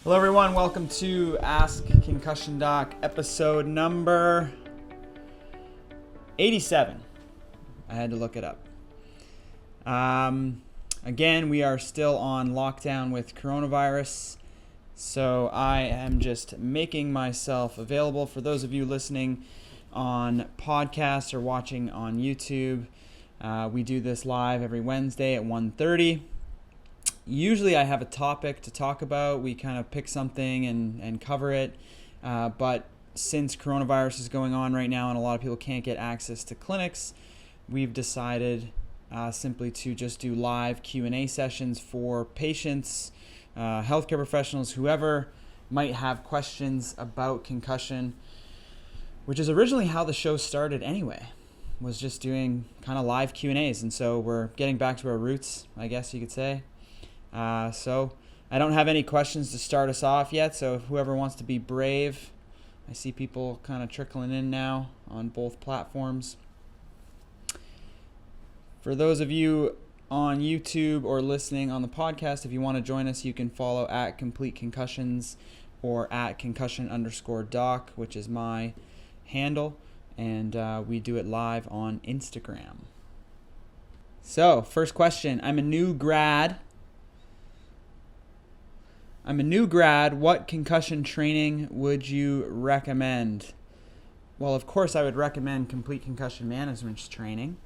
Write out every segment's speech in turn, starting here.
Hello everyone, welcome to Ask Concussion Doc, episode number 87. I had to look it up. Again, we are still on lockdown with coronavirus, so I am just making myself available for those of you listening on podcasts or watching on YouTube. We do this live every Wednesday at 1:30. Usually I have a topic to talk about. We kind of pick something and cover it. But since coronavirus is going on right now and a lot of people can't get access to clinics, we've decided simply to just do live Q&A sessions for patients, healthcare professionals, whoever might have questions about concussion, which is originally how the show started anyway, was just doing kind of live Q&As. And so we're getting back to our roots, I guess you could say. So I don't have any questions to start us off yet, so whoever wants to be brave, I see people kind of trickling in now on both platforms. For those of you on YouTube or listening on the podcast, if you want to join us, you can follow at Complete Concussions or at concussion_doc, which is my handle, and we do it live on Instagram. So, first question. I'm a new grad. What concussion training would you recommend? Well, of course, I would recommend complete concussion management training.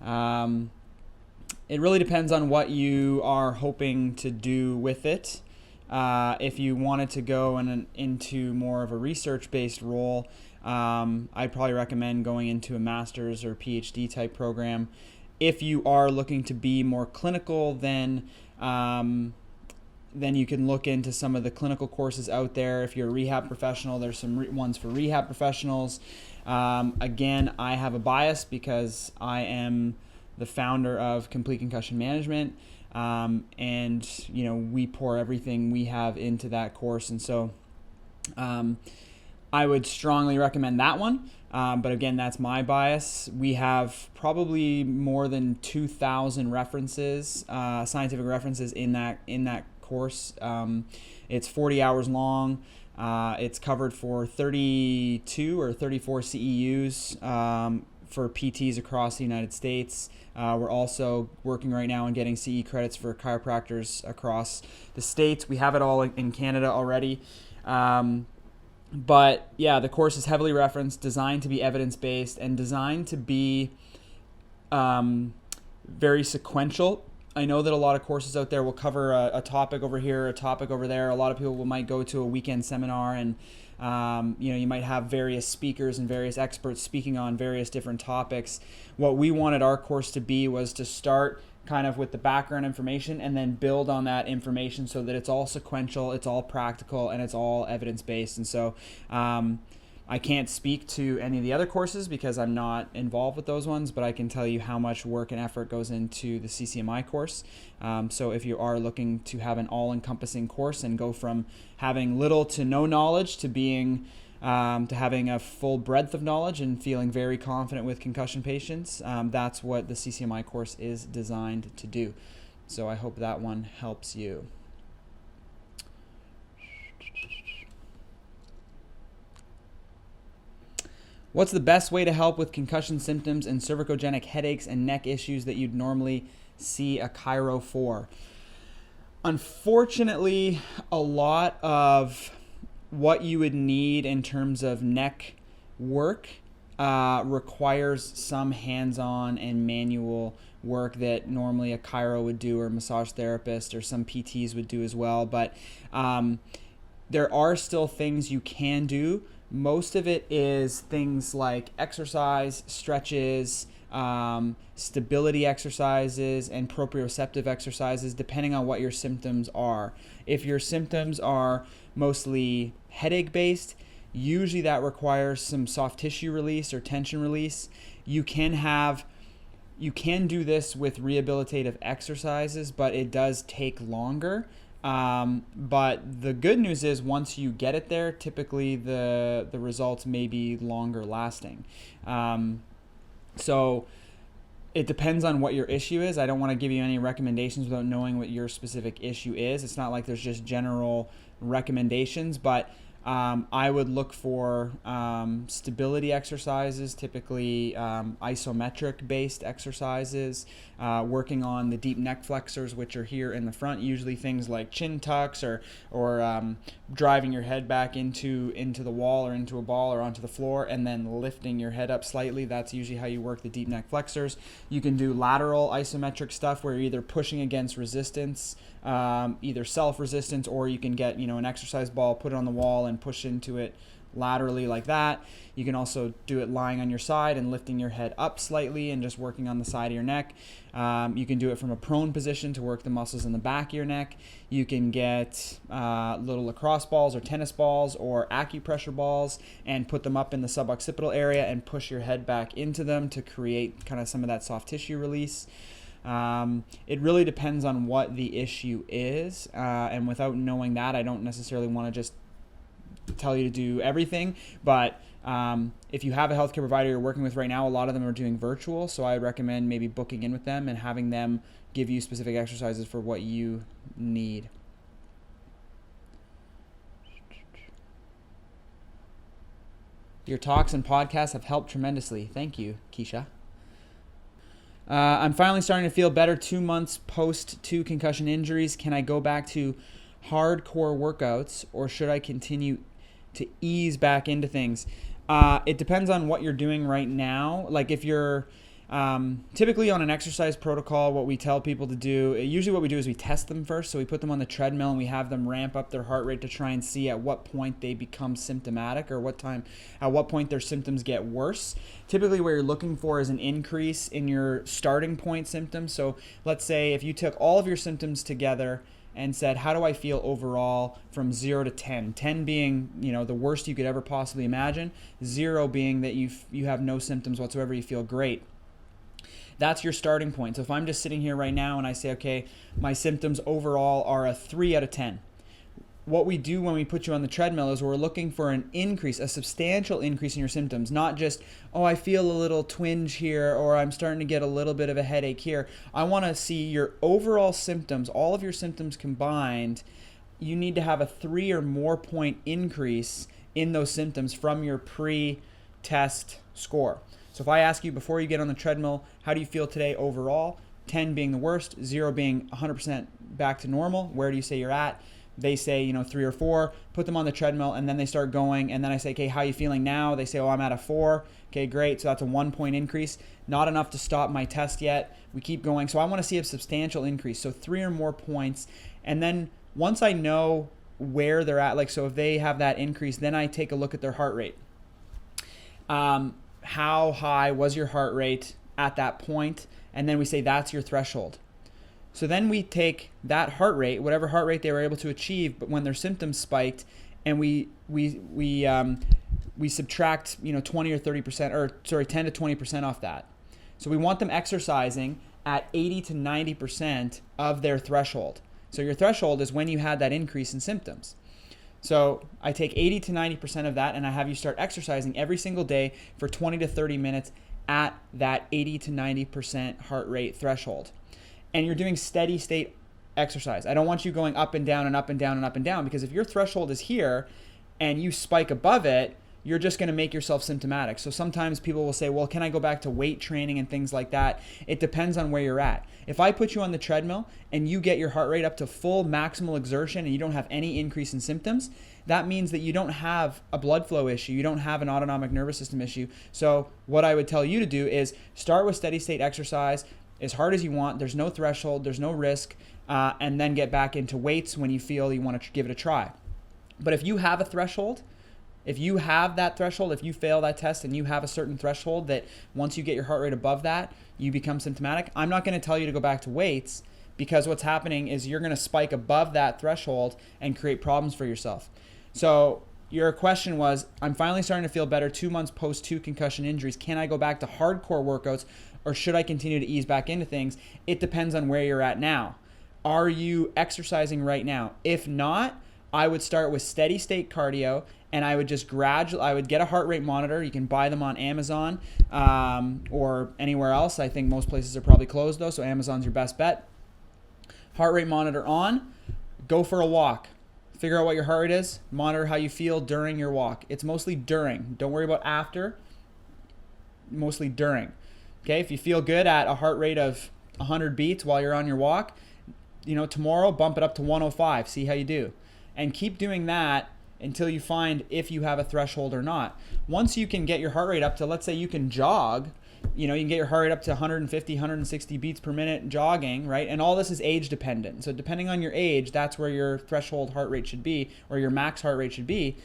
It really depends on what you are hoping to do with it. If you wanted to go into more of a research-based role, I'd probably recommend going into a master's or PhD type program. If you are looking to be more clinical, then you can look into some of the clinical courses out there. If you're a rehab professional, there's some ones for rehab professionals. Again, I have a bias because I am the founder of Complete Concussion Management, and we pour everything we have into that course, and so I would strongly recommend that one. But again, that's my bias. We have probably more than 2,000 references, scientific references in that course. It's 40 hours long. It's covered for 32 or 34 CEUs for PTs across the United States. We're also working right now on getting CE credits for chiropractors across the states. We have it all in Canada already. But yeah, the course is heavily referenced, designed to be evidence-based, and designed to be very sequential. I know that a lot of courses out there will cover a topic over here, a topic over there. A lot of people might go to a weekend seminar, and you might have various speakers and various experts speaking on various different topics. What we wanted our course to be was to start kind of with the background information and then build on that information so that it's all sequential, it's all practical, and it's all evidence-based. And so I can't speak to any of the other courses because I'm not involved with those ones, but I can tell you how much work and effort goes into the CCMI course. So if you are looking to have an all-encompassing course and go from having little to no knowledge to being to having a full breadth of knowledge and feeling very confident with concussion patients, that's what the CCMI course is designed to do. So I hope that one helps you. What's the best way to help with concussion symptoms and cervicogenic headaches and neck issues that you'd normally see a chiro for? Unfortunately, a lot of what you would need in terms of neck work requires some hands-on and manual work that normally a chiro would do, or a massage therapist, or some PTs would do as well. But there are still things you can do. Most of it is things like exercise, stretches, stability exercises, and proprioceptive exercises, depending on what your symptoms are. If your symptoms are mostly headache-based, usually that requires some soft tissue release or tension release. You can do this with rehabilitative exercises, but it does take longer. But the good news is once you get it there, typically the results may be longer lasting. So it depends on what your issue is. I don't want to give you any recommendations without knowing what your specific issue is. It's not like there's just general recommendations, but I would look for stability exercises, typically isometric based exercises, working on the deep neck flexors, which are here in the front, usually things like chin tucks or driving your head back into the wall or into a ball or onto the floor and then lifting your head up slightly. That's usually how you work the deep neck flexors. You can do lateral isometric stuff where you're either pushing against resistance, either self-resistance, or you can get an exercise ball, put it on the wall and push into it laterally like that. You can also do it lying on your side and lifting your head up slightly and just working on the side of your neck. You can do it from a prone position to work the muscles in the back of your neck. You can get little lacrosse balls or tennis balls or acupressure balls and put them up in the suboccipital area and push your head back into them to create kind of some of that soft tissue release. It really depends on what the issue is, and without knowing that, I don't necessarily want to just tell you to do everything, but if you have a healthcare provider you're working with right now, a lot of them are doing virtual, so I would recommend maybe booking in with them and having them give you specific exercises for what you need. Your talks and podcasts have helped tremendously. Thank you, Keisha. I'm finally starting to feel better 2 months post 2 concussion injuries. Can I go back to hardcore workouts, or should I continue to ease back into things? It depends on what you're doing right now. Like if you're typically on an exercise protocol, what we tell people to do, usually what we do is we test them first. So we put them on the treadmill and we have them ramp up their heart rate to try and see at what point they become symptomatic or at what point their symptoms get worse. Typically what you're looking for is an increase in your starting point symptoms. So let's say if you took all of your symptoms together and said, how do I feel overall from 0 to 10? 10 being, the worst you could ever possibly imagine. 0 being that you have no symptoms whatsoever, you feel great. That's your starting point. So if I'm just sitting here right now and I say, okay, my symptoms overall are a 3 out of 10. What we do when we put you on the treadmill is we're looking for an increase, a substantial increase in your symptoms, not just, oh, I feel a little twinge here or I'm starting to get a little bit of a headache here. I want to see your overall symptoms, all of your symptoms combined. You need to have a 3 or more point increase in those symptoms from your pre-test score. So if I ask you before you get on the treadmill, how do you feel today overall? 10 being the worst, 0 being 100% back to normal. Where do you say you're at? They say, 3 or 4, put them on the treadmill, and then they start going. And then I say, okay, how are you feeling now? They say, oh, I'm at a 4. Okay, great. So that's a 1 point increase. Not enough to stop my test yet. We keep going. So I want to see a substantial increase. So 3 or more points. And then once I know where they're at, so if they have that increase, then I take a look at their heart rate. How high was your heart rate at that point? And then we say that's your threshold. So then we take that heart rate, whatever heart rate they were able to achieve, but when their symptoms spiked, and we subtract 20 or 30%, or 10 to 20% off that. So we want them exercising at 80 to 90% of their threshold. So your threshold is when you had that increase in symptoms. So I take 80 to 90% of that and I have you start exercising every single day for 20 to 30 minutes at that 80 to 90% heart rate threshold. And you're doing steady state exercise. I don't want you going up and down and up and down and up and down, because if your threshold is here and you spike above it, you're just going to make yourself symptomatic. So sometimes people will say, well, can I go back to weight training and things like that? It depends on where you're at. If I put you on the treadmill and you get your heart rate up to full maximal exertion and you don't have any increase in symptoms, that means that you don't have a blood flow issue. You don't have an autonomic nervous system issue. So what I would tell you to do is start with steady state exercise as hard as you want. There's no threshold, there's no risk, and then get back into weights when you feel you want to give it a try. But if you have a threshold, if you have that threshold, if you fail that test and you have a certain threshold that once you get your heart rate above that, you become symptomatic, I'm not going to tell you to go back to weights, because what's happening is you're going to spike above that threshold and create problems for yourself. So your question was, I'm finally starting to feel better 2 months post 2 concussion injuries. Can I go back to hardcore workouts, or should I continue to ease back into things? It depends on where you're at now. Are you exercising right now? If not, I would start with steady state cardio, and I would just I would get a heart rate monitor. You can buy them on Amazon or anywhere else. I think most places are probably closed though, so Amazon's your best bet. Heart rate monitor on, go for a walk. figure out what your heart rate is, monitor how you feel during your walk. It's mostly during. Don't worry about after, mostly during. Okay, if you feel good at a heart rate of 100 beats while you're on your walk, tomorrow bump it up to 105, see how you do. And keep doing that until you find if you have a threshold or not. Once you can get your heart rate up to, let's say you can jog, you can get your heart rate up to 150, 160 beats per minute jogging, right? And all this is age dependent. So depending on your age, that's where your threshold heart rate should be, or your max heart rate should be.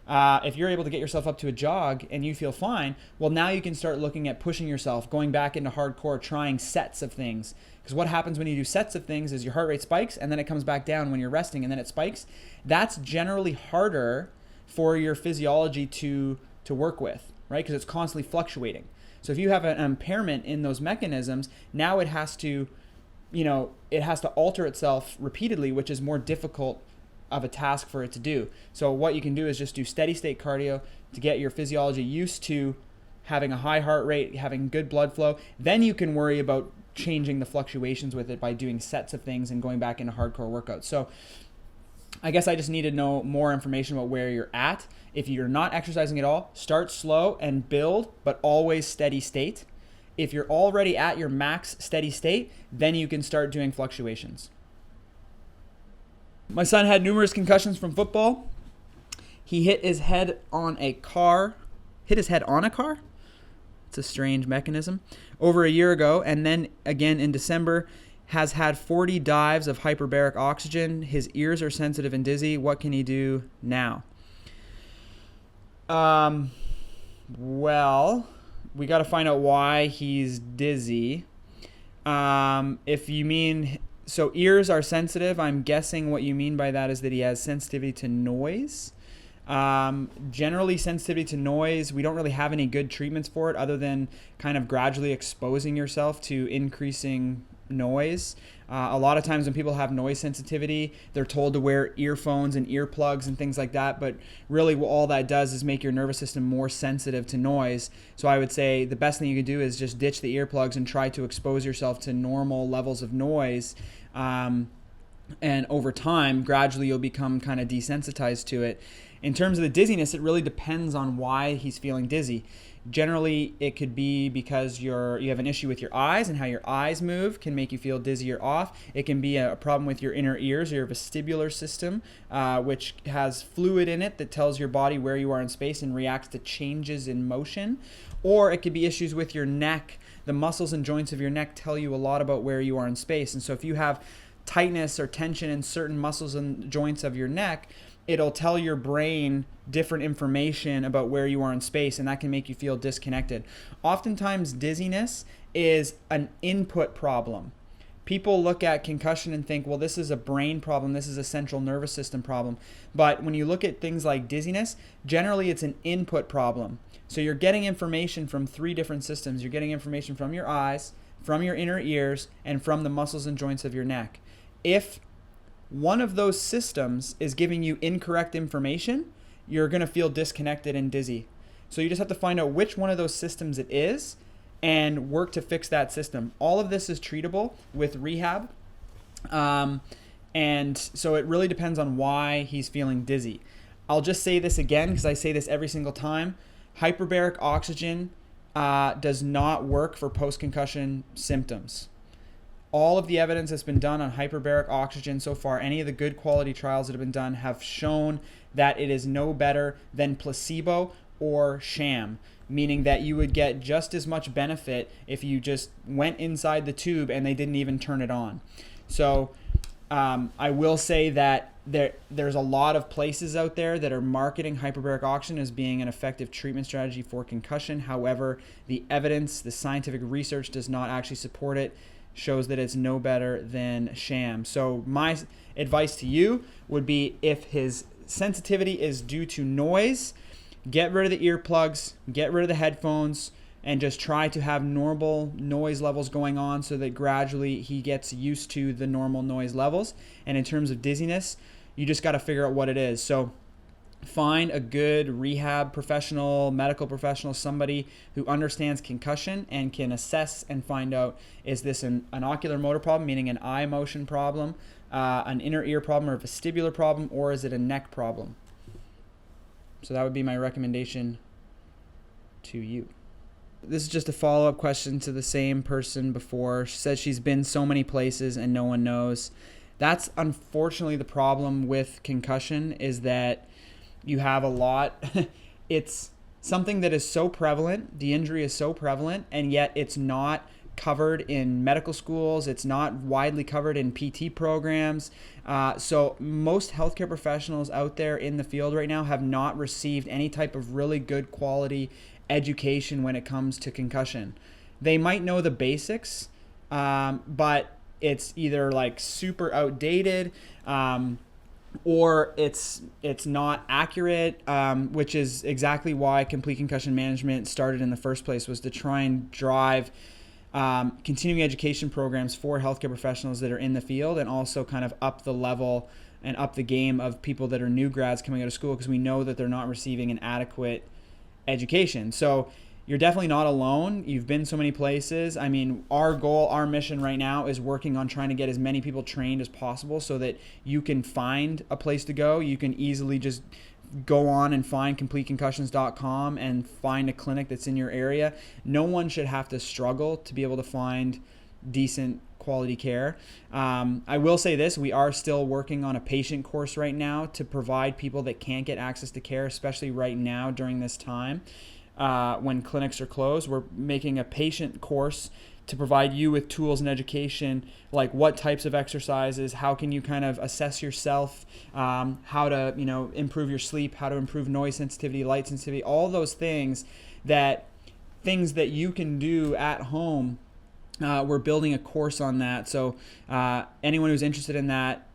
If you're able to get yourself up to a jog and you feel fine, well, now you can start looking at pushing yourself, going back into hardcore, trying sets of things. Because what happens when you do sets of things is your heart rate spikes and then it comes back down when you're resting and then it spikes. That's generally harder for your physiology to work with, right? Because it's constantly fluctuating. So if you have an impairment in those mechanisms, now it has to alter itself repeatedly, which is more difficult of a task for it to do. So what you can do is just do steady state cardio to get your physiology used to having a high heart rate, having good blood flow. Then you can worry about changing the fluctuations with it by doing sets of things and going back into hardcore workouts. So I guess I just need to know more information about where you're at. If you're not exercising at all, start slow and build, but always steady state. If you're already at your max steady state, then you can start doing fluctuations. My son had numerous concussions from football. He hit his head on a car. Hit his head on a car? It's a strange mechanism. Over a year ago, and then again in December, has had 40 dives of hyperbaric oxygen. His ears are sensitive and dizzy. What can he do now? Well, we got to find out why he's dizzy. If you mean, so ears are sensitive, I'm guessing what you mean by that is that he has sensitivity to noise. Generally, sensitivity to noise, we don't really have any good treatments for it other than kind of gradually exposing yourself to increasing noise. A lot of times when people have noise sensitivity, they're told to wear earphones and earplugs and things like that, but really all that does is make your nervous system more sensitive to noise. So I would say the best thing you can do is just ditch the earplugs and try to expose yourself to normal levels of noise. And over time, gradually you'll become kind of desensitized to it. In terms of the dizziness, it really depends on why he's feeling dizzy. Generally, it could be because you have an issue with your eyes, and how your eyes move can make you feel dizzy or off. It can be a problem with your inner ears or your vestibular system, which has fluid in it that tells your body where you are in space and reacts to changes in motion. Or it could be issues with your neck. The muscles and joints of your neck tell you a lot about where you are in space. And so if you have tightness or tension in certain muscles and joints of your neck, it'll tell your brain different information about where you are in space, and that can make you feel disconnected. Oftentimes, dizziness is an input problem. People look at concussion and think, well, this is a brain problem, this is a central nervous system problem. But when you look at things like dizziness, generally it's an input problem. So you're getting information from 3 different systems. You're getting information from your eyes, from your inner ears, and from the muscles and joints of your neck. If one of those systems is giving you incorrect information, you're going to feel disconnected and dizzy. So you just have to find out which one of those systems it is and work to fix that system. All of this is treatable with rehab. And so it really depends on why he's feeling dizzy. I'll just say this again because I say this every single time. Hyperbaric oxygen does not work for post-concussion symptoms. All of the evidence that's been done on hyperbaric oxygen so far, any of the good quality trials that have been done, have shown that it is no better than placebo or sham, meaning that you would get just as much benefit if you just went inside the tube and they didn't even turn it on. So I will say that there's a lot of places out there that are marketing hyperbaric oxygen as being an effective treatment strategy for concussion. However, the evidence, the scientific research does not actually support it. Shows that it's no better than sham. So my advice to you would be, if his sensitivity is due to noise, get rid of the earplugs, get rid of the headphones, and just try to have normal noise levels going on so that gradually he gets used to the normal noise levels. And in terms of dizziness, you just got to figure out what it is. So find a good rehab professional, medical professional, somebody who understands concussion and can assess and find out, is this an ocular motor problem, meaning an eye motion problem, an inner ear problem or a vestibular problem, or is it a neck problem? So that would be my recommendation to you. This is just a follow-up question to the same person before. She says she's been so many places and no one knows. That's unfortunately the problem with concussion, is that you have a lot. It's something that is so prevalent. The injury is so prevalent, and yet it's not covered in medical schools. It's not widely covered in PT programs. So most healthcare professionals out there in the field right now have not received any type of really good quality education when it comes to concussion. They might know the basics, but it's either like super outdated, or it's not accurate, which is exactly why complete concussion management started in the first place, was to try and drive continuing education programs for healthcare professionals that are in the field, and also kind of up the level and up the game of people that are new grads coming out of school, because we know that they're not receiving an adequate education. So you're definitely not alone. You've been so many places. I mean, our goal, our mission right now is working on trying to get as many people trained as possible so that you can find a place to go. You can easily just go on and find completeconcussions.com and find a clinic that's in your area. No one should have to struggle to be able to find decent quality care. I will say this, we are still working on a patient course right now to provide people that can't get access to care, especially right now during this time when clinics are closed. We're making a patient course to provide you with tools and education, like what types of exercises, how can you kind of assess yourself, how to improve your sleep, how to improve noise sensitivity, light sensitivity, all those things that you can do at home. We're building a course on that. So anyone who's interested in that,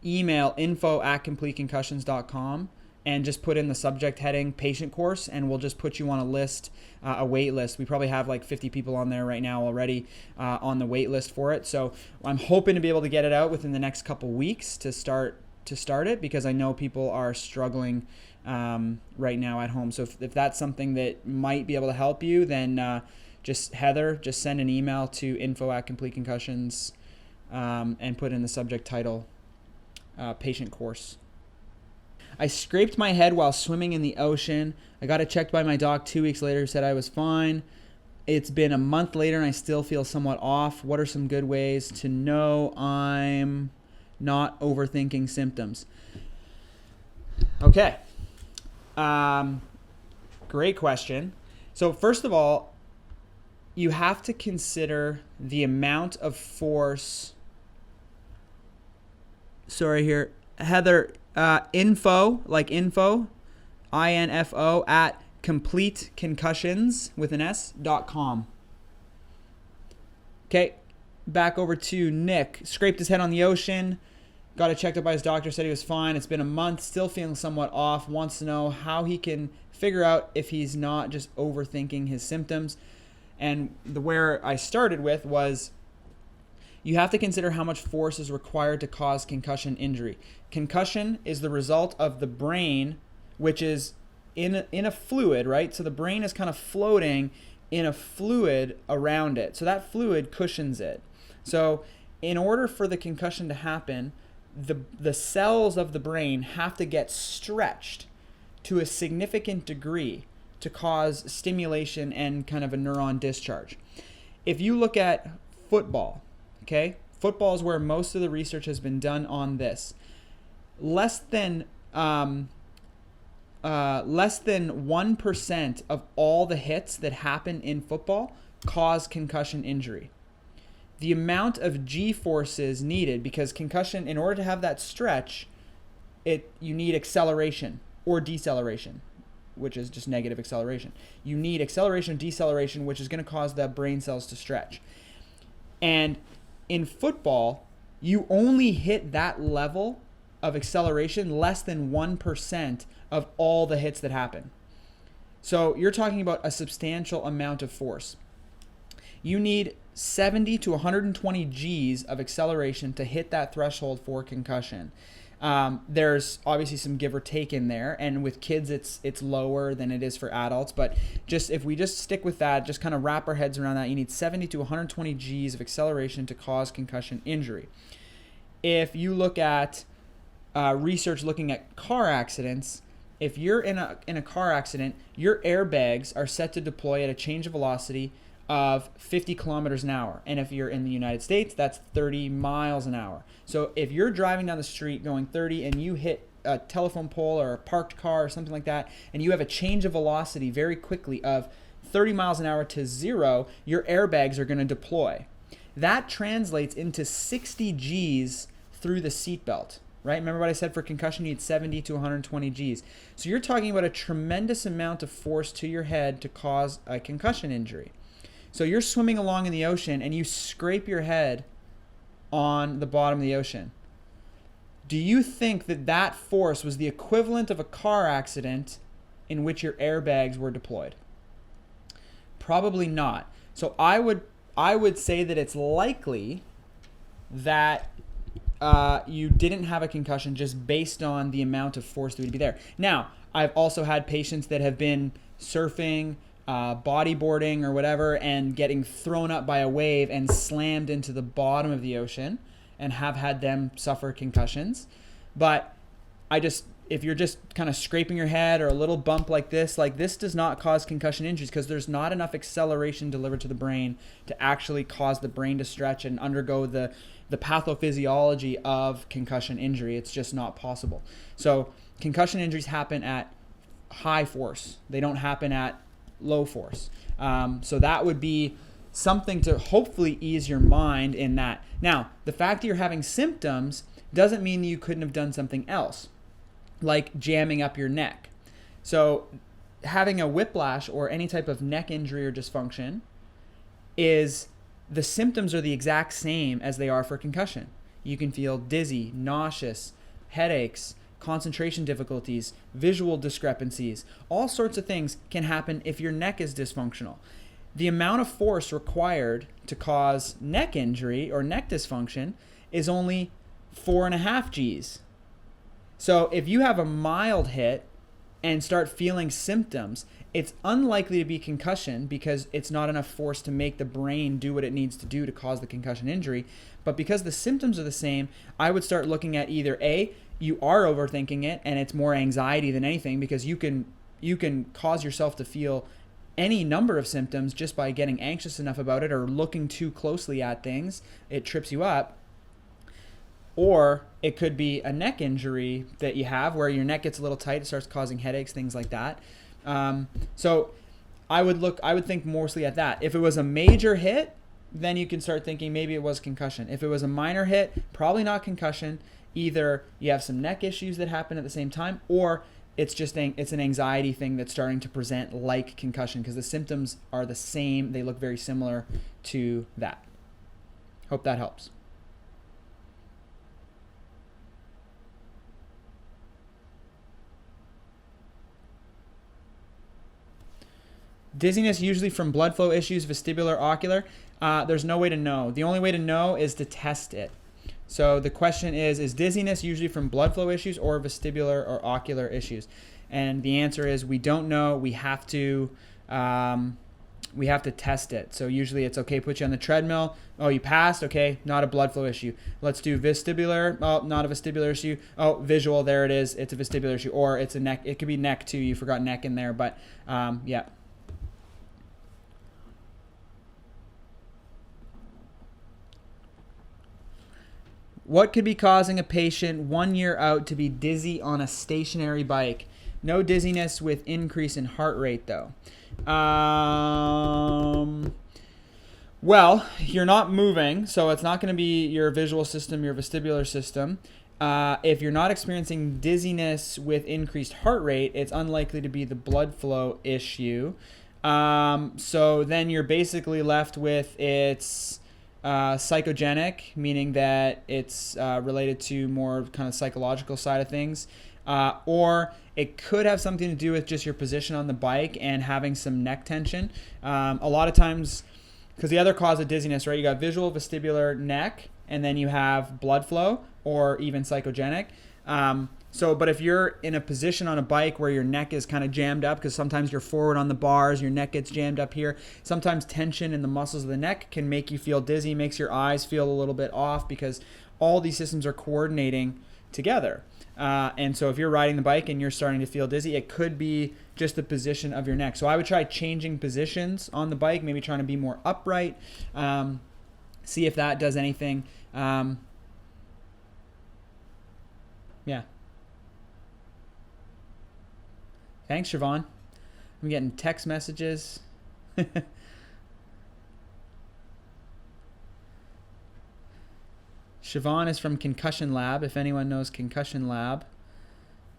email info@completeconcussions.com and just put in the subject heading patient course, and we'll just put you on a list, a wait list. We probably have like 50 people on there right now already on the wait list for it. So I'm hoping to be able to get it out within the next couple weeks to start it, because I know people are struggling right now at home. So if that's something that might be able to help you, then just send an email to info@completeconcussions and put in the subject title patient course. I scraped my head while swimming in the ocean. I got it checked by my doc 2 weeks later, said I was fine. It's been a month later and I still feel somewhat off. What are some good ways to know I'm not overthinking symptoms? Okay. Great question. So first of all, you have to consider the amount of force. Sorry here, Heather, info, info, at completeconcussions.com. Okay, back over to Nick. Scraped his head on the ocean, got it checked out by his doctor, said he was fine. It's been a month, still feeling somewhat off, wants to know how he can figure out if he's not just overthinking his symptoms. And where I started with was, you have to consider how much force is required to cause concussion injury. Concussion is the result of the brain, which is in a fluid, right? So the brain is kind of floating in a fluid around it. So that fluid cushions it. So in order for the concussion to happen, the cells of the brain have to get stretched to a significant degree to cause stimulation and kind of a neuron discharge. If you look at football, okay, football is where most of the research has been done on this. Less than 1% of all the hits that happen in football cause concussion injury. The amount of G forces needed, because concussion, in order to have that stretch, you need acceleration or deceleration, which is just negative acceleration. You need acceleration or deceleration, which is going to cause the brain cells to stretch. And in football, you only hit that level of acceleration less than 1% of all the hits that happen. So you're talking about a substantial amount of force. You need 70 to 120 Gs of acceleration to hit that threshold for concussion. There's obviously some give or take in there, and with kids it's lower than it is for adults, but if we just stick with that, just kind of wrap our heads around that, you need 70 to 120 Gs of acceleration to cause concussion injury. if you look at research looking at car accidents, if you're in a car accident, your airbags are set to deploy at a change of velocity of 50 kilometers an hour. And if you're in the United States, that's 30 miles an hour. So if you're driving down the street going 30 and you hit a telephone pole or a parked car or something like that, and you have a change of velocity very quickly of 30 miles an hour to 0, your airbags are going to deploy. That translates into 60 Gs through the seatbelt. Right? Remember what I said for concussion, you need 70 to 120 Gs. So you're talking about a tremendous amount of force to your head to cause a concussion injury. So you're swimming along in the ocean and you scrape your head on the bottom of the ocean. Do you think that that force was the equivalent of a car accident in which your airbags were deployed? Probably not. So I would say that it's likely that you didn't have a concussion just based on the amount of force that would be there. Now, I've also had patients that have been surfing, bodyboarding or whatever, and getting thrown up by a wave and slammed into the bottom of the ocean and have had them suffer concussions. But if you're just kind of scraping your head or a little bump like this does not cause concussion injuries because there's not enough acceleration delivered to the brain to actually cause the brain to stretch and undergo the pathophysiology of concussion injury. It's just not possible. So concussion injuries happen at high force. They don't happen at low force. So that would be something to hopefully ease your mind in that. Now, the fact that you're having symptoms doesn't mean you couldn't have done something else, like jamming up your neck. So having a whiplash or any type of neck injury or dysfunction the symptoms are the exact same as they are for concussion. You can feel dizzy, nauseous, headaches, concentration difficulties, visual discrepancies. All sorts of things can happen if your neck is dysfunctional. The amount of force required to cause neck injury or neck dysfunction is only 4.5 Gs. So if you have a mild hit and start feeling symptoms, it's unlikely to be concussion because it's not enough force to make the brain do what it needs to do to cause the concussion injury. But because the symptoms are the same, I would start looking at either A, you are overthinking it and it's more anxiety than anything because you can cause yourself to feel any number of symptoms just by getting anxious enough about it or looking too closely at things. It trips you up. Or it could be a neck injury that you have where your neck gets a little tight, it starts causing headaches, things like that. So I would think mostly at that. If it was a major hit, then you can start thinking maybe it was concussion. If it was a minor hit, probably not concussion. Either you have some neck issues that happen at the same time, or it's an anxiety thing that's starting to present like concussion because the symptoms are the same. They look very similar to that. Hope that helps. Dizziness usually from blood flow issues, vestibular, ocular. There's no way to know. The only way to know is to test it. So the question is dizziness usually from blood flow issues or vestibular or ocular issues? And the answer is we don't know. We have to test it. So usually it's okay, put you on the treadmill. Oh, you passed? Okay, not a blood flow issue. Let's do vestibular. Oh, not a vestibular issue. Oh, visual, there it is. It's a vestibular issue. Or it's a neck. It could be neck too. You forgot neck in there, but yeah. What could be causing a patient 1 year out to be dizzy on a stationary bike? No dizziness with increase in heart rate, though. Well, you're not moving, so it's not going to be your visual system, your vestibular system. If you're not experiencing dizziness with increased heart rate, it's unlikely to be the blood flow issue. So then you're basically left with its psychogenic, meaning that it's related to more kind of psychological side of things, or it could have something to do with just your position on the bike and having some neck tension. A lot of times, because the other cause of dizziness, right, you got visual, vestibular, neck, and then you have blood flow or even psychogenic. But if you're in a position on a bike where your neck is kind of jammed up, because sometimes you're forward on the bars, your neck gets jammed up here. Sometimes tension in the muscles of the neck can make you feel dizzy, makes your eyes feel a little bit off because all these systems are coordinating together. And so if you're riding the bike and you're starting to feel dizzy, it could be just the position of your neck. So I would try changing positions on the bike, maybe trying to be more upright, see if that does anything. Yeah. Thanks, Siobhan. I'm getting text messages. Siobhan is from Concussion Lab. If anyone knows Concussion Lab,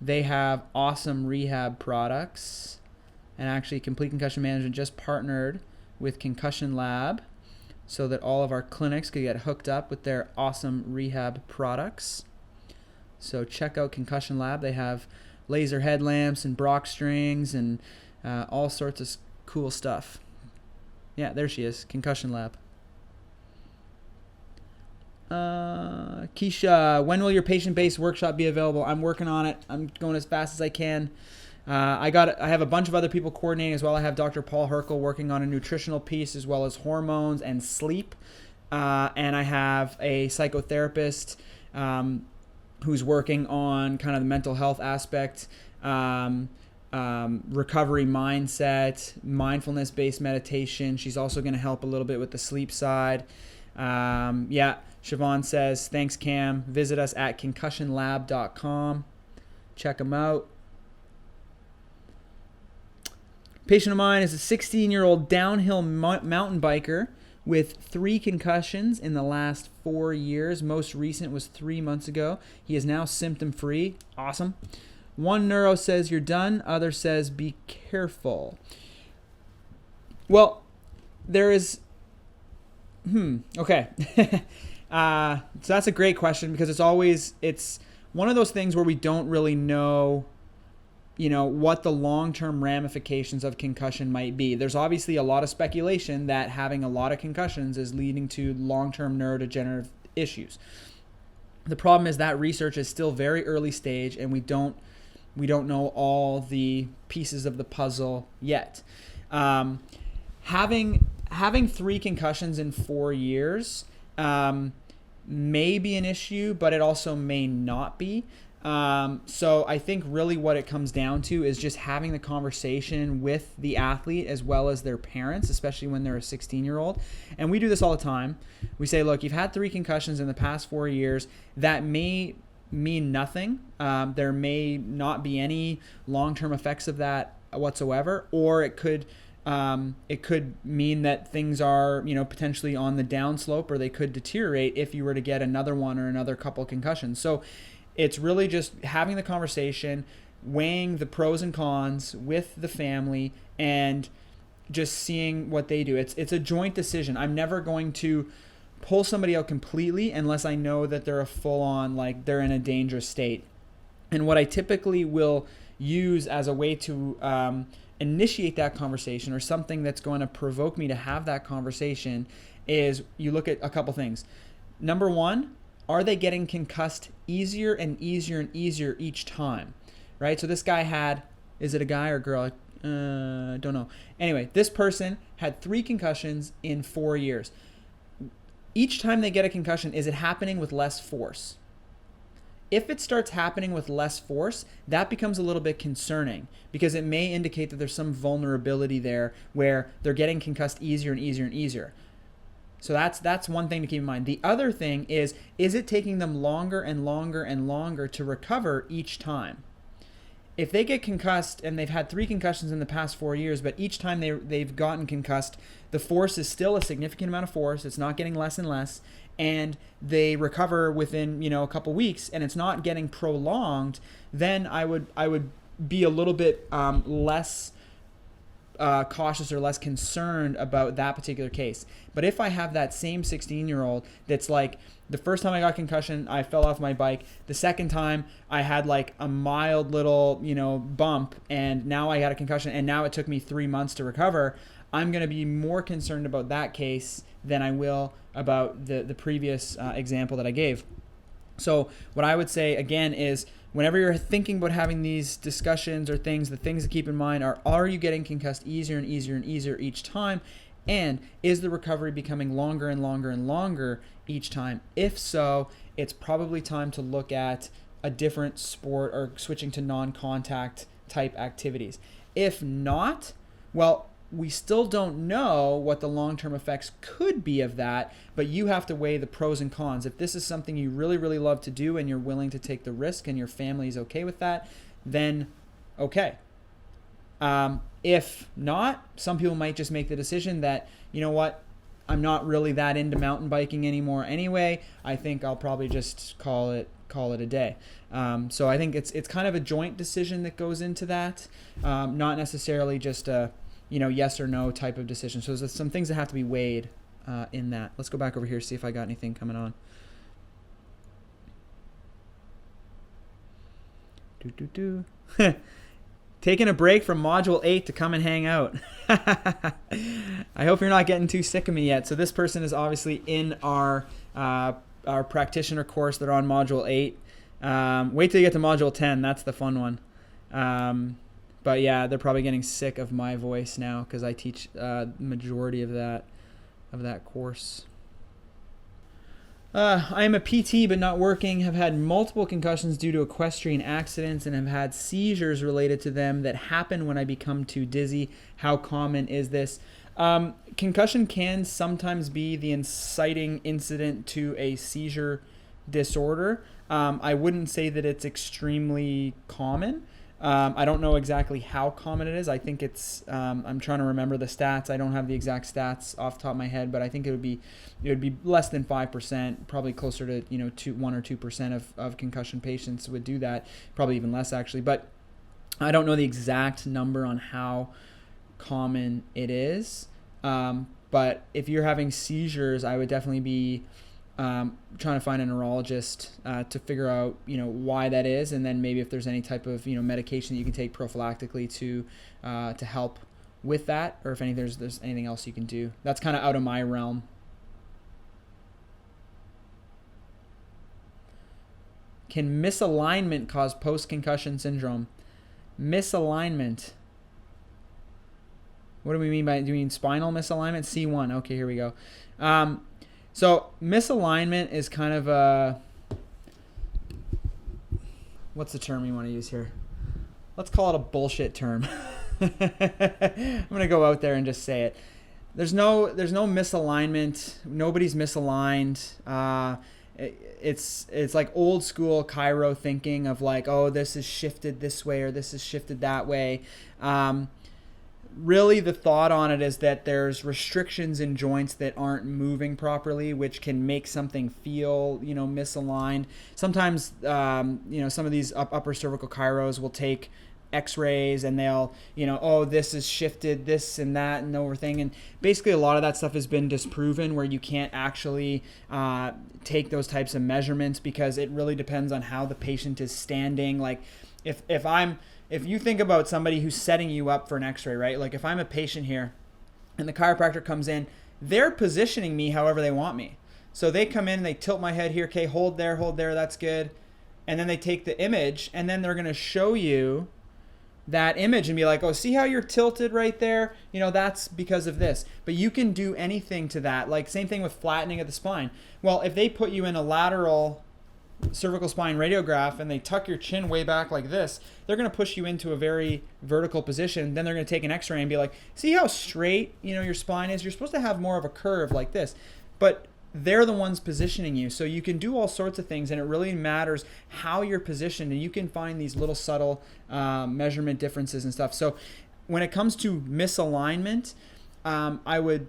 they have awesome rehab products. And actually, Complete Concussion Management just partnered with Concussion Lab so that all of our clinics could get hooked up with their awesome rehab products. So check out Concussion Lab. They have laser headlamps and Brock strings and all sorts of cool stuff. Yeah, there she is, Concussion Lab. Keisha, when will your patient-based workshop be available? I'm working on it. I'm going as fast as I can. I have a bunch of other people coordinating as well. I have Dr. Paul Herkel working on a nutritional piece as well as hormones and sleep. And I have a psychotherapist who's working on kind of the mental health aspect, recovery mindset, mindfulness-based meditation. She's also going to help a little bit with the sleep side. Siobhan says, thanks, Cam. Visit us at concussionlab.com. Check them out. Patient of mine is a 16-year-old downhill mountain biker with 3 concussions in the last 4 years. Most recent was 3 months ago. He is now symptom-free. Awesome. One neuro says you're done. Other says be careful. Well, there is... Okay. So that's a great question because it's one of those things where we don't really know, what the long-term ramifications of concussion might be. There's obviously a lot of speculation that having a lot of concussions is leading to long-term neurodegenerative issues. The problem is that research is still very early stage and we don't know all the pieces of the puzzle yet. Having 3 concussions in 4 years may be an issue, but it also may not be. So I think really what it comes down to is just having the conversation with the athlete as well as their parents, especially when they're a 16-year-old. And we do this all the time. We say, look, you've had 3 concussions in the past 4 years. That may mean nothing. There may not be any long-term effects of that whatsoever, or it could mean that things are, potentially on the downslope, or they could deteriorate if you were to get another one or another couple concussions. So it's really just having the conversation, weighing the pros and cons with the family, and just seeing what they do. It's a joint decision. I'm never going to pull somebody out completely unless I know that they're a full-on, they're in a dangerous state. And what I typically will use as a way to initiate that conversation, or something that's going to provoke me to have that conversation, is you look at a couple things. Number one, are they getting concussed easier and easier and easier each time, right? So this guy had, is it a guy or girl? Don't know. Anyway, this person had 3 concussions in 4 years. Each time they get a concussion, is it happening with less force? If it starts happening with less force, that becomes a little bit concerning because it may indicate that there's some vulnerability there where they're getting concussed easier and easier and easier. So that's one thing to keep in mind. The other thing is it taking them longer and longer and longer to recover each time? If they get concussed and they've had 3 concussions in the past 4 years, but each time they've gotten concussed, the force is still a significant amount of force. It's not getting less and less. And they recover within, a couple weeks, and it's not getting prolonged, then I would be a little bit less cautious or less concerned about that particular case. But if I have that same 16-year-old that's like, the first time I got concussion, I fell off my bike. The second time I had a mild little, bump, and now I got a concussion, and now it took me 3 months to recover, I'm going to be more concerned about that case than I will about the previous example that I gave. So what I would say again is, whenever you're thinking about having these discussions or things, the things to keep in mind are you getting concussed easier and easier and easier each time? And is the recovery becoming longer and longer and longer each time? If so, it's probably time to look at a different sport or switching to non-contact type activities. If not, well, we still don't know what the long-term effects could be of that, but you have to weigh the pros and cons. If this is something you really, really love to do and you're willing to take the risk and your family is okay with that, then okay. If not, some people might just make the decision that, you know what, I'm not really that into mountain biking anymore anyway. I think I'll probably just call it a day. So I think it's kind of a joint decision that goes into that, not necessarily just a yes or no type of decision. So there's some things that have to be weighed in that. Let's go back over here, see if I got anything coming on. Taking a break from Module 8 to come and hang out. I hope you're not getting too sick of me yet. So this person is obviously in our practitioner course. They're on Module 8. Wait till you get to Module 10. That's the fun one. But yeah, they're probably getting sick of my voice now because I teach majority of that course. I am a PT but not working, have had multiple concussions due to equestrian accidents, and have had seizures related to them that happen when I become too dizzy. How common is this? Concussion can sometimes be the inciting incident to a seizure disorder. I wouldn't say that it's extremely common. I don't know exactly how common it is. I think it's, I'm trying to remember the stats. I don't have the exact stats off the top of my head, but I think it would be less than 5%, probably closer to, 1 or 2% of concussion patients would do that, probably even less actually. But I don't know the exact number on how common it is. But if you're having seizures, I would definitely be trying to find a neurologist to figure out, why that is, and then maybe if there's any type of, medication that you can take prophylactically to help with that, or if there's anything else you can do. That's kind of out of my realm. Can misalignment cause post-concussion syndrome? Misalignment. What do we mean by, do we mean spinal misalignment? C1. Okay, here we go. So misalignment is kind of a, what's the term you want to use here? Let's call it a bullshit term. I'm going to go out there and just say it. There's no misalignment. Nobody's misaligned. It's like old school chiro thinking of like, oh, this is shifted this way or this is shifted that way. Really, the thought on it is that there's restrictions in joints that aren't moving properly, which can make something feel, misaligned. Sometimes, some of these upper cervical chiros will take x-rays and they'll, oh, this is shifted, this and that and everything. And basically a lot of that stuff has been disproven where you can't actually take those types of measurements because it really depends on how the patient is standing. Like if you think about somebody who's setting you up for an x-ray, right? Like if I'm a patient here and the chiropractor comes in, they're positioning me however they want me. So they come in, they tilt my head here, okay, hold there, that's good. And then they take the image and then they're going to show you that image and be like, oh, see how you're tilted right there? That's because of this. But you can do anything to that. Like same thing with flattening of the spine. Well, if they put you in a lateral cervical spine radiograph and they tuck your chin way back like this, they're going to push you into a very vertical position. Then they're going to take an x-ray and be like, see how straight, your spine is? You're supposed to have more of a curve like this. But they're the ones positioning you. So you can do all sorts of things and it really matters how you're positioned, and you can find these little subtle measurement differences and stuff. So when it comes to misalignment, I would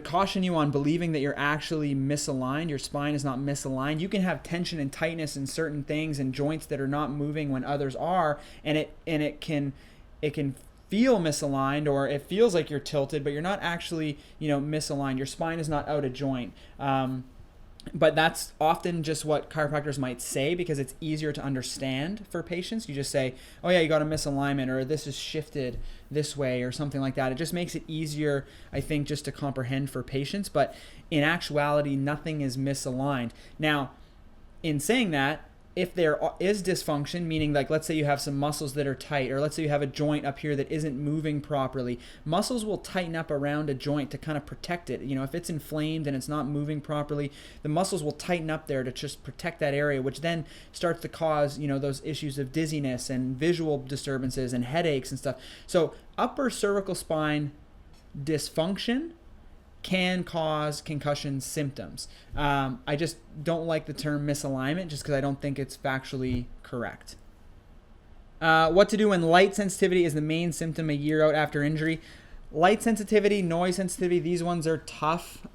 caution you on believing that you're actually misaligned. Your spine is not misaligned. You can have tension and tightness in certain things and joints that are not moving when others are, and it can feel misaligned, or it feels like you're tilted, but you're not actually, misaligned. Your spine is not out of joint. But that's often just what chiropractors might say because it's easier to understand for patients. You just say, oh yeah, you got a misalignment, or this is shifted this way, or something like that. It just makes it easier, I think, just to comprehend for patients. But in actuality, nothing is misaligned. Now, in saying that, if there is dysfunction, meaning like let's say you have some muscles that are tight, or let's say you have a joint up here that isn't moving properly, muscles will tighten up around a joint to kind of protect it. If it's inflamed and it's not moving properly, the muscles will tighten up there to just protect that area, which then starts to cause, those issues of dizziness and visual disturbances and headaches and stuff. So upper cervical spine dysfunction can cause concussion symptoms. I just don't like the term misalignment just because I don't think it's factually correct. What to do when light sensitivity is the main symptom a year out after injury. Light sensitivity, noise sensitivity, these ones are tough.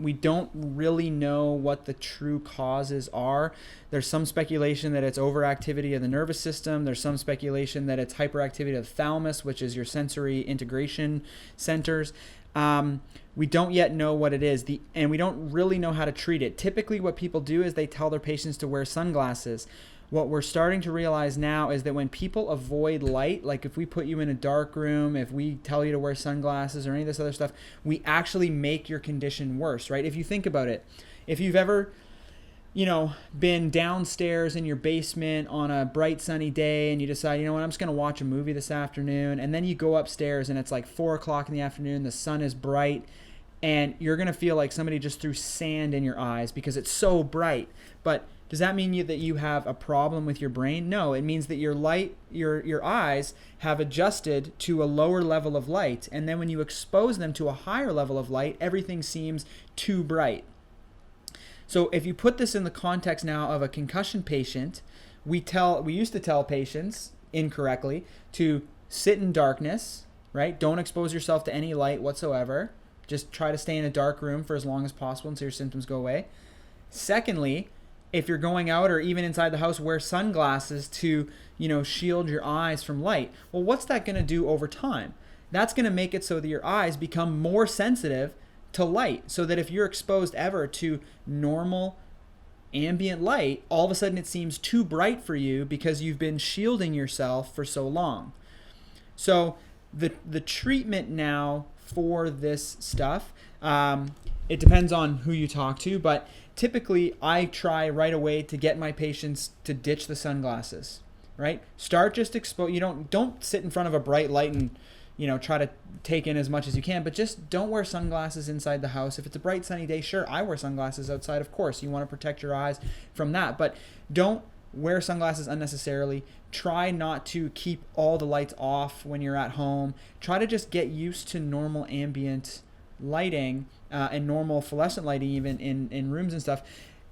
We don't really know what the true causes are. There's some speculation that it's overactivity of the nervous system. There's some speculation that it's hyperactivity of the thalamus, which is your sensory integration centers. We don't yet know what it is, and we don't really know how to treat it. Typically what people do is they tell their patients to wear sunglasses. What we're starting to realize now is that when people avoid light, like if we put you in a dark room, if we tell you to wear sunglasses or any of this other stuff, we actually make your condition worse, right? If you think about it, if you've ever been downstairs in your basement on a bright sunny day and you decide, I'm just going to watch a movie this afternoon, and then you go upstairs and it's like 4 o'clock in the afternoon, the sun is bright, and you're going to feel like somebody just threw sand in your eyes because it's so bright. But does that mean that you have a problem with your brain? No, it means that your eyes have adjusted to a lower level of light, and then when you expose them to a higher level of light, everything seems too bright. So if you put this in the context now of a concussion patient, we used to tell patients incorrectly to sit in darkness, right? Don't expose yourself to any light whatsoever. Just try to stay in a dark room for as long as possible until your symptoms go away. Secondly, if you're going out or even inside the house, wear sunglasses to, shield your eyes from light. Well, what's that going to do over time? That's going to make it so that your eyes become more sensitive to light, so that if you're exposed ever to normal ambient light, all of a sudden it seems too bright for you because you've been shielding yourself for so long. So the treatment now for this stuff, it depends on who you talk to, but typically I try right away to get my patients to ditch the sunglasses, right? Start just don't sit in front of a bright light and try to take in as much as you can, but just don't wear sunglasses inside the house. If it's a bright sunny day, sure, I wear sunglasses outside, of course. You want to protect your eyes from that, but don't wear sunglasses unnecessarily. Try not to keep all the lights off when you're at home. Try to just get used to normal ambient lighting and normal fluorescent lighting even in rooms and stuff.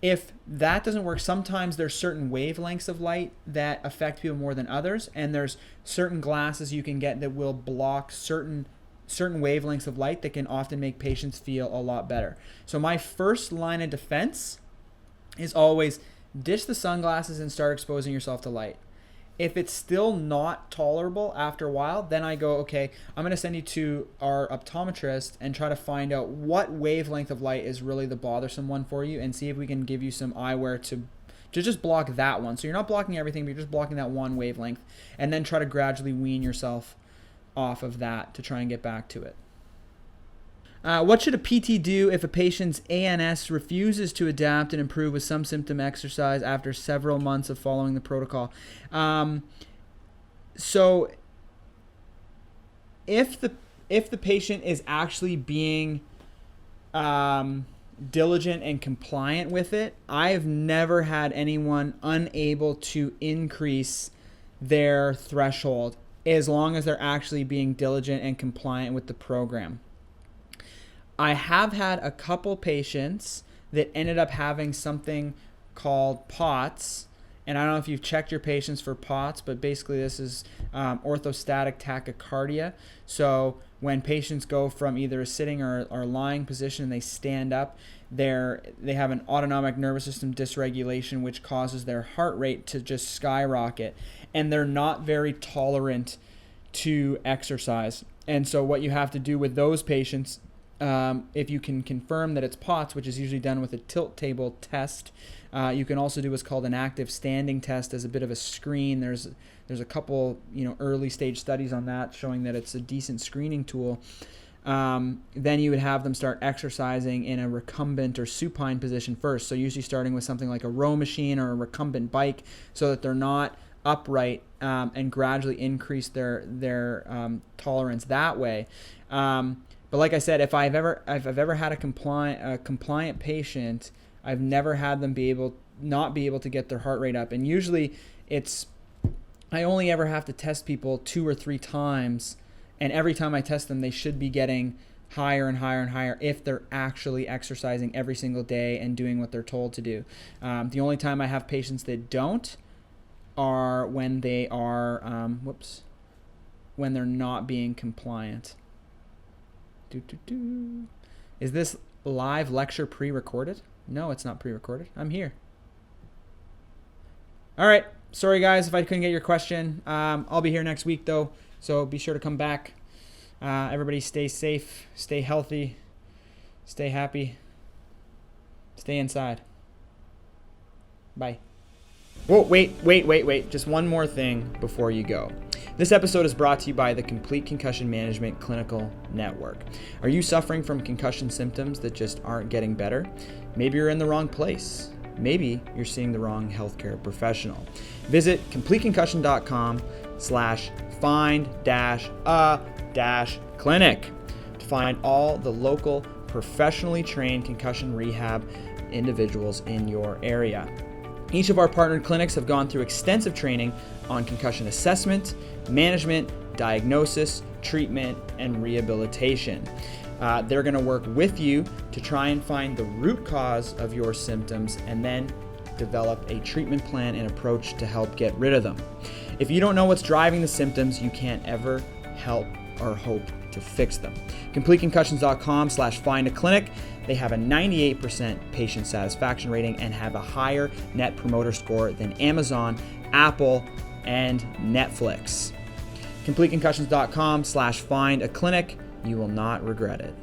If that doesn't work, sometimes there's certain wavelengths of light that affect people more than others, and there's certain glasses you can get that will block certain wavelengths of light that can often make patients feel a lot better. So my first line of defense is always ditch the sunglasses and start exposing yourself to light. If it's still not tolerable after a while, then I go, okay, I'm going to send you to our optometrist and try to find out what wavelength of light is really the bothersome one for you, and see if we can give you some eyewear to just block that one. So you're not blocking everything, but you're just blocking that one wavelength, and then try to gradually wean yourself off of that to try and get back to it. What should a PT do if a patient's ANS refuses to adapt and improve with some symptom exercise after several months of following the protocol? So if the patient is actually being diligent and compliant with it, I've never had anyone unable to increase their threshold as long as they're actually being diligent and compliant with the program. I have had a couple patients that ended up having something called POTS, and I don't know if you've checked your patients for POTS, but basically this is orthostatic tachycardia. So when patients go from either a sitting or lying position and they stand up, they have an autonomic nervous system dysregulation, which causes their heart rate to just skyrocket, and they're not very tolerant to exercise. And so what you have to do with those patients, if you can confirm that it's POTS, which is usually done with a tilt table test, you can also do what's called an active standing test as a bit of a screen. There's a couple early stage studies on that showing that it's a decent screening tool. then you would have them start exercising in a recumbent or supine position first. So usually starting with something like a row machine or a recumbent bike so that they're not upright, and gradually increase their tolerance that way. But like I said, if I've ever had a compliant patient, I've never had them not be able to get their heart rate up. And usually I only ever have to test people 2 or 3 times, and every time I test them, they should be getting higher and higher and higher if they're actually exercising every single day and doing what they're told to do. The only time I have patients that don't are when they are, when they're not being compliant. Is this live lecture pre-recorded? No, it's not pre-recorded. I'm here. All right. Sorry, guys, if I couldn't get your question. I'll be here next week, though, so be sure to come back. Everybody stay safe, stay healthy, stay happy, stay inside. Bye. Whoa, wait. Just one more thing before you go. This episode is brought to you by the Complete Concussion Management Clinical Network. Are you suffering from concussion symptoms that just aren't getting better? Maybe you're in the wrong place. Maybe you're seeing the wrong healthcare professional. Visit completeconcussion.com/find-a-clinic to find all the local professionally trained concussion rehab individuals in your area. Each of our partnered clinics have gone through extensive training on concussion assessment, management, diagnosis, treatment, and rehabilitation. They're going to work with you to try and find the root cause of your symptoms and then develop a treatment plan and approach to help get rid of them. If you don't know what's driving the symptoms, you can't ever help or hope to fix them. CompleteConcussions.com/find-a-clinic. They have a 98% patient satisfaction rating and have a higher net promoter score than Amazon, Apple, and Netflix. CompleteConcussions.com/find-a-clinic. You will not regret it.